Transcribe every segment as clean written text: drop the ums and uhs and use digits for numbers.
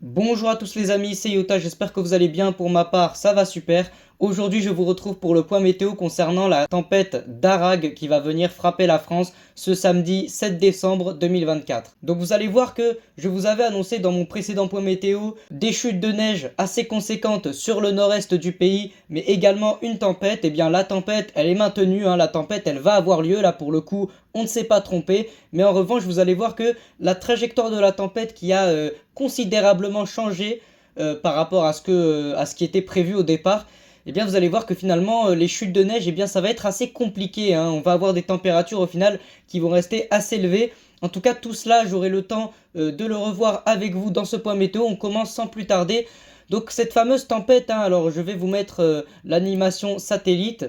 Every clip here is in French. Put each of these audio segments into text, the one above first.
Bonjour à tous les amis, c'est Yota, j'espère que vous allez bien. Pour ma part, ça va super. Aujourd'hui, je vous retrouve pour le point météo concernant la tempête Darag qui va venir frapper la France ce samedi 7 décembre 2024. Donc vous allez voir que je vous avais annoncé dans mon précédent point météo des chutes de neige assez conséquentes sur le nord-est du pays, mais également une tempête. Et bien la tempête, elle est maintenue, la tempête, elle va avoir lieu, là pour le coup, on ne s'est pas trompé. Mais en revanche, vous allez voir que la trajectoire de la tempête qui a considérablement changé par rapport à ce qui était prévu au départ, eh bien vous allez voir que finalement les chutes de neige, eh bien ça va être assez compliqué, On va avoir des températures au final qui vont rester assez élevées. En tout cas, tout cela, j'aurai le temps de le revoir avec vous dans ce point météo. On commence sans plus tarder. Donc cette fameuse tempête, alors je vais vous mettre l'animation satellite,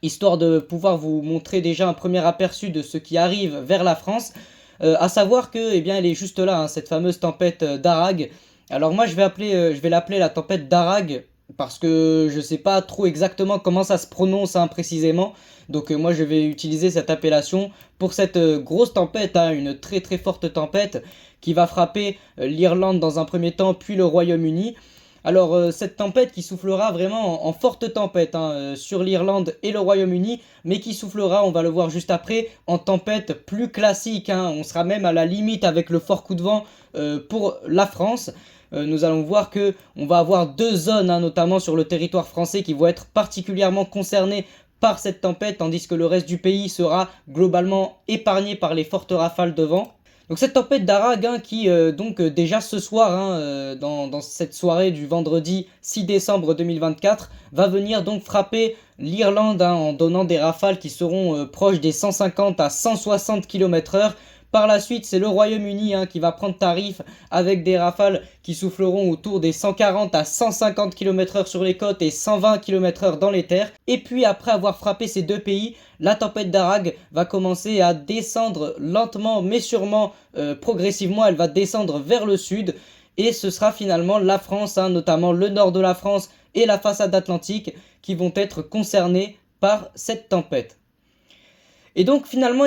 histoire de pouvoir vous montrer déjà un premier aperçu de ce qui arrive vers la France. À savoir que, eh bien, elle est juste là, cette fameuse tempête Darag. Alors moi, je vais l'appeler la tempête Darag parce que je sais pas trop exactement comment ça se prononce précisément. Donc moi, je vais utiliser cette appellation pour cette grosse tempête, une très très forte tempête qui va frapper l'Irlande dans un premier temps, puis le Royaume-Uni. Alors cette tempête qui soufflera vraiment en forte tempête sur l'Irlande et le Royaume-Uni, mais qui soufflera, on va le voir juste après, en tempête plus classique. On sera même à la limite avec le fort coup de vent pour la France. Nous allons voir que on va avoir deux zones, notamment sur le territoire français, qui vont être particulièrement concernées par cette tempête, tandis que le reste du pays sera globalement épargné par les fortes rafales de vent. Donc cette tempête Darag qui déjà ce soir dans cette soirée du vendredi 6 décembre 2024 va venir donc frapper l'Irlande en donnant des rafales qui seront proches des 150 à 160 km/h. Par la suite, c'est le Royaume-Uni qui va prendre tarif avec des rafales qui souffleront autour des 140 à 150 km/h sur les côtes et 120 km/h dans les terres. Et puis après avoir frappé ces deux pays, la tempête Darag va commencer à descendre lentement mais sûrement, progressivement. Elle va descendre vers le sud et ce sera finalement la France, notamment le nord de la France et la façade atlantique qui vont être concernés par cette tempête. Et donc finalement,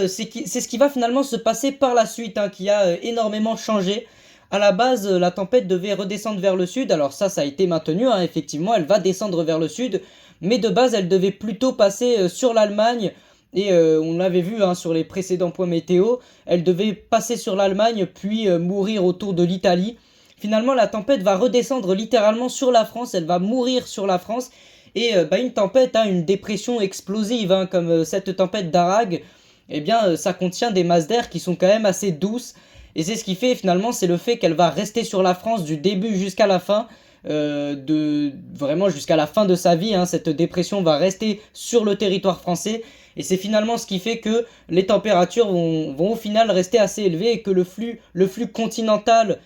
c'est ce qui va finalement se passer par la suite, qui a énormément changé. À la base, la tempête devait redescendre vers le sud. Alors ça a été maintenu, effectivement, elle va descendre vers le sud. Mais de base, elle devait plutôt passer sur l'Allemagne. Et on l'avait vu sur les précédents points météo. Elle devait passer sur l'Allemagne, puis mourir autour de l'Italie. Finalement, la tempête va redescendre littéralement sur la France. Elle va mourir sur la France. Et une tempête, une dépression explosive, comme cette tempête Darag, ça contient des masses d'air qui sont quand même assez douces. Et c'est ce qui fait finalement, c'est le fait qu'elle va rester sur la France du début jusqu'à la fin, vraiment jusqu'à la fin de sa vie. Cette dépression va rester sur le territoire français. Et c'est finalement ce qui fait que les températures vont au final rester assez élevées et que le flux continental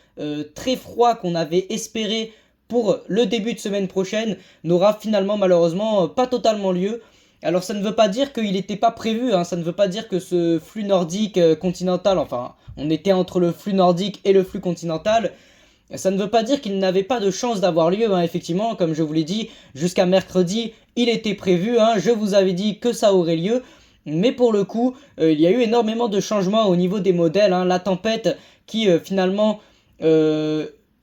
très froid qu'on avait espéré pour le début de semaine prochaine n'aura finalement malheureusement pas totalement lieu. Alors ça ne veut pas dire qu'il n'était pas prévu, ça ne veut pas dire que ce flux nordique continental, enfin on était entre le flux nordique et le flux continental, ça ne veut pas dire qu'il n'avait pas de chance d'avoir lieu, effectivement, comme je vous l'ai dit, jusqu'à mercredi il était prévu, je vous avais dit que ça aurait lieu, mais pour le coup il y a eu énormément de changements au niveau des modèles, la tempête qui finalement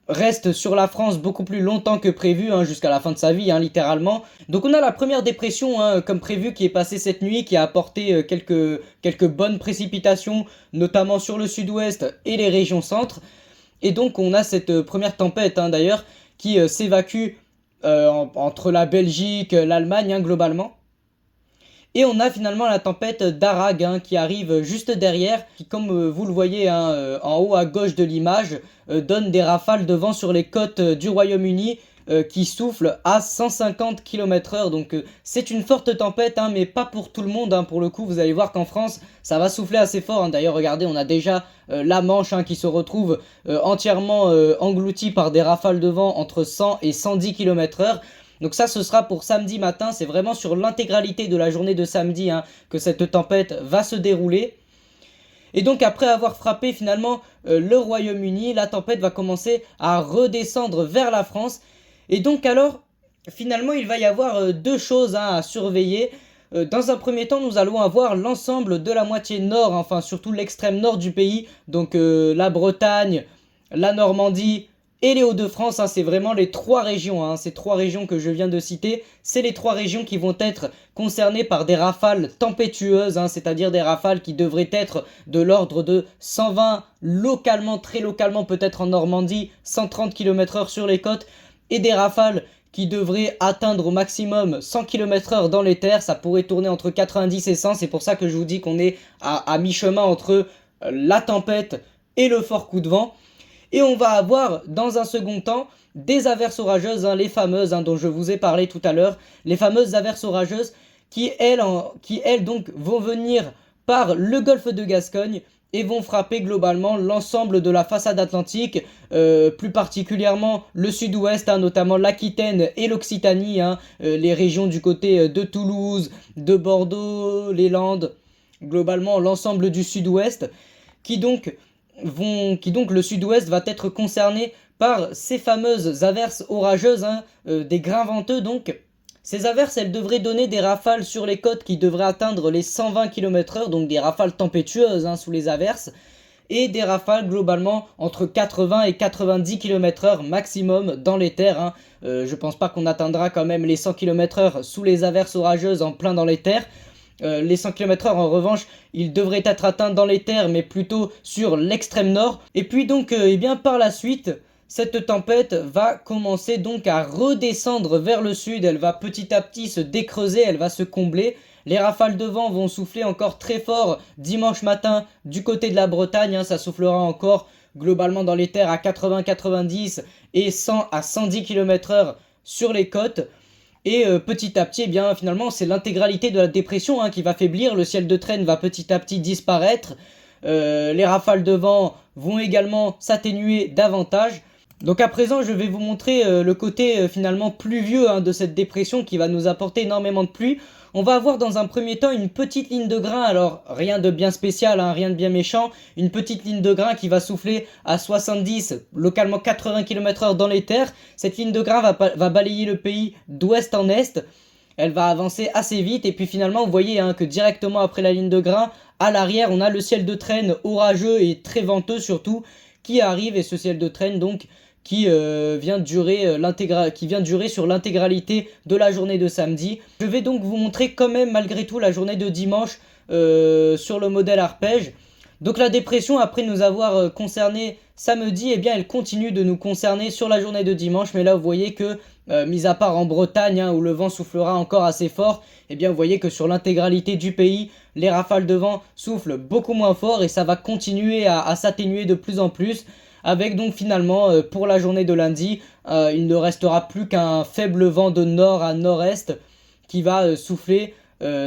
reste sur la France beaucoup plus longtemps que prévu, jusqu'à la fin de sa vie, littéralement. Donc on a la première dépression, comme prévu, qui est passée cette nuit, qui a apporté quelques bonnes précipitations, notamment sur le sud-ouest et les régions centres. Et donc on a cette première tempête, d'ailleurs, qui s'évacue entre la Belgique, l'Allemagne, globalement. Et on a finalement la tempête Darag qui arrive juste derrière, qui comme vous le voyez en haut à gauche de l'image, donne des rafales de vent sur les côtes du Royaume-Uni qui soufflent à 150 km/h. Donc c'est une forte tempête, mais pas pour tout le monde. Pour le coup, vous allez voir qu'en France, ça va souffler assez fort. D'ailleurs, regardez, on a déjà la Manche qui se retrouve entièrement engloutie par des rafales de vent entre 100 et 110 km/h. Donc ça, ce sera pour samedi matin. C'est vraiment sur l'intégralité de la journée de samedi que cette tempête va se dérouler. Et donc après avoir frappé finalement le Royaume-Uni, la tempête va commencer à redescendre vers la France. Et donc alors, finalement, il va y avoir deux choses à surveiller. Dans un premier temps, nous allons avoir l'ensemble de la moitié nord, enfin surtout l'extrême nord du pays, donc la Bretagne, la Normandie et les Hauts-de-France, c'est vraiment les trois régions, ces trois régions que je viens de citer, c'est les trois régions qui vont être concernées par des rafales tempétueuses, c'est-à-dire des rafales qui devraient être de l'ordre de 120 localement, très localement peut-être en Normandie, 130 km/h sur les côtes, et des rafales qui devraient atteindre au maximum 100 km/h dans les terres, ça pourrait tourner entre 90 et 100, c'est pour ça que je vous dis qu'on est à mi-chemin entre la tempête et le fort coup de vent. Et on va avoir dans un second temps des averses orageuses, les fameuses dont je vous ai parlé tout à l'heure, les fameuses averses orageuses qui elles donc vont venir par le golfe de Gascogne et vont frapper globalement l'ensemble de la façade atlantique, plus particulièrement le sud-ouest, notamment l'Aquitaine et l'Occitanie, les régions du côté de Toulouse, de Bordeaux, les Landes, globalement l'ensemble du sud-ouest, qui donc le sud-ouest va être concerné par ces fameuses averses orageuses, des grains venteux donc. Ces averses, elles devraient donner des rafales sur les côtes qui devraient atteindre les 120 km/h, donc des rafales tempétueuses sous les averses, et des rafales globalement entre 80 et 90 km/h maximum dans les terres. Je pense pas qu'on atteindra quand même les 100 km/h sous les averses orageuses en plein dans les terres. Les 100 km/h en revanche, ils devraient être atteints dans les terres, mais plutôt sur l'extrême nord. Et puis donc, par la suite, cette tempête va commencer donc à redescendre vers le sud. Elle va petit à petit se décreuser, elle va se combler. Les rafales de vent vont souffler encore très fort dimanche matin du côté de la Bretagne. Ça soufflera encore globalement dans les terres à 80-90 et 100 à 110 km/h sur les côtes. Et petit à petit, finalement, c'est l'intégralité de la dépression qui va faiblir. Le ciel de traîne va petit à petit disparaître. Les rafales de vent vont également s'atténuer davantage. Donc à présent, je vais vous montrer le côté finalement pluvieux de cette dépression qui va nous apporter énormément de pluie. On va avoir dans un premier temps une petite ligne de grain, alors rien de bien spécial, rien de bien méchant, une petite ligne de grain qui va souffler à 70, localement 80 km/h dans les terres. Cette ligne de grain va balayer le pays d'ouest en est, elle va avancer assez vite et puis finalement vous voyez que directement après la ligne de grain, à l'arrière on a le ciel de traîne orageux et très venteux surtout qui arrive, et ce ciel de traîne donc qui vient durer sur l'intégralité de la journée de samedi. Je vais donc vous montrer quand même malgré tout la journée de dimanche sur le modèle arpège. Donc la dépression, après nous avoir concerné samedi, elle continue de nous concerner sur la journée de dimanche. Mais là vous voyez que, mis à part en Bretagne où le vent soufflera encore assez fort, vous voyez que sur l'intégralité du pays, les rafales de vent soufflent beaucoup moins fort et ça va continuer à s'atténuer de plus en plus. Avec donc finalement pour la journée de lundi, il ne restera plus qu'un faible vent de nord à nord-est qui va souffler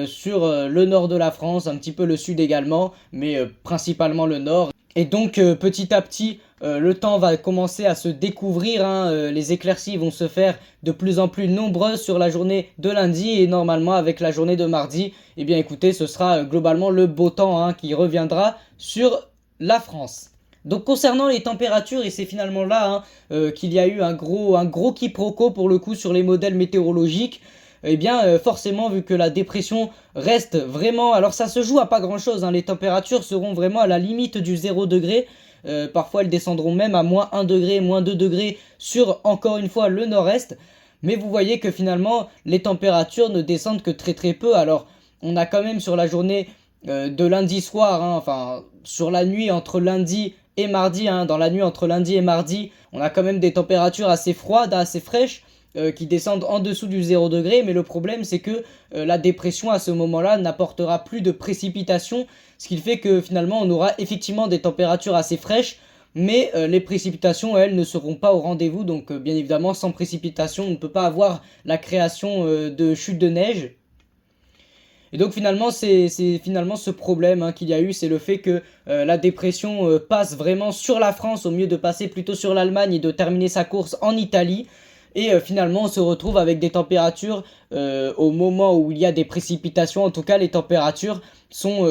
sur le nord de la France, un petit peu le sud également, mais principalement le nord. Et donc petit à petit, le temps va commencer à se découvrir, les éclaircies vont se faire de plus en plus nombreuses sur la journée de lundi et normalement avec la journée de mardi, écoutez, ce sera globalement le beau temps qui reviendra sur la France. Donc concernant les températures, et c'est finalement là qu'il y a eu un gros quiproquo pour le coup sur les modèles météorologiques, forcément vu que la dépression reste vraiment, alors ça se joue à pas grand chose, les températures seront vraiment à la limite du 0 degré, parfois elles descendront même à moins 1 degré, moins 2 degrés sur encore une fois le nord-est, mais vous voyez que finalement les températures ne descendent que très très peu. Alors on a quand même sur la journée de lundi soir, sur la nuit entre lundi et mardi, dans la nuit entre lundi et mardi, on a quand même des températures assez froides, assez fraîches, qui descendent en dessous du 0 degré, mais le problème c'est que la dépression à ce moment-là n'apportera plus de précipitations, ce qui fait que finalement on aura effectivement des températures assez fraîches, mais les précipitations elles ne seront pas au rendez-vous, donc bien évidemment sans précipitation on ne peut pas avoir la création de chutes de neige. Et donc finalement c'est finalement ce problème qu'il y a eu, c'est le fait que la dépression passe vraiment sur la France au lieu de passer plutôt sur l'Allemagne et de terminer sa course en Italie. Et finalement on se retrouve avec des températures au moment où il y a des précipitations. En tout cas les températures sont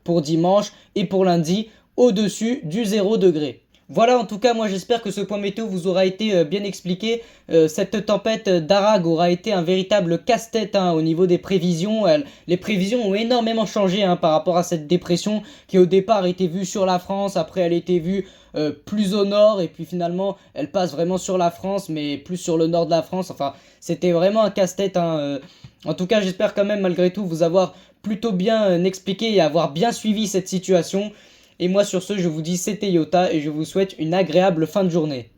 pour dimanche et pour lundi au-dessus du 0 degré. Voilà, en tout cas, moi j'espère que ce point météo vous aura été bien expliqué. Cette tempête d'Arag aura été un véritable casse-tête hein, au niveau des prévisions. Les prévisions ont énormément changé hein, par rapport à cette dépression qui au départ était vue sur la France, après elle était vue plus au nord et puis finalement elle passe vraiment sur la France mais plus sur le nord de la France. Enfin, c'était vraiment un casse-tête hein. En tout cas, j'espère quand même malgré tout vous avoir plutôt bien expliqué et avoir bien suivi cette situation. Et moi sur ce, je vous dis c'était Yota et je vous souhaite une agréable fin de journée.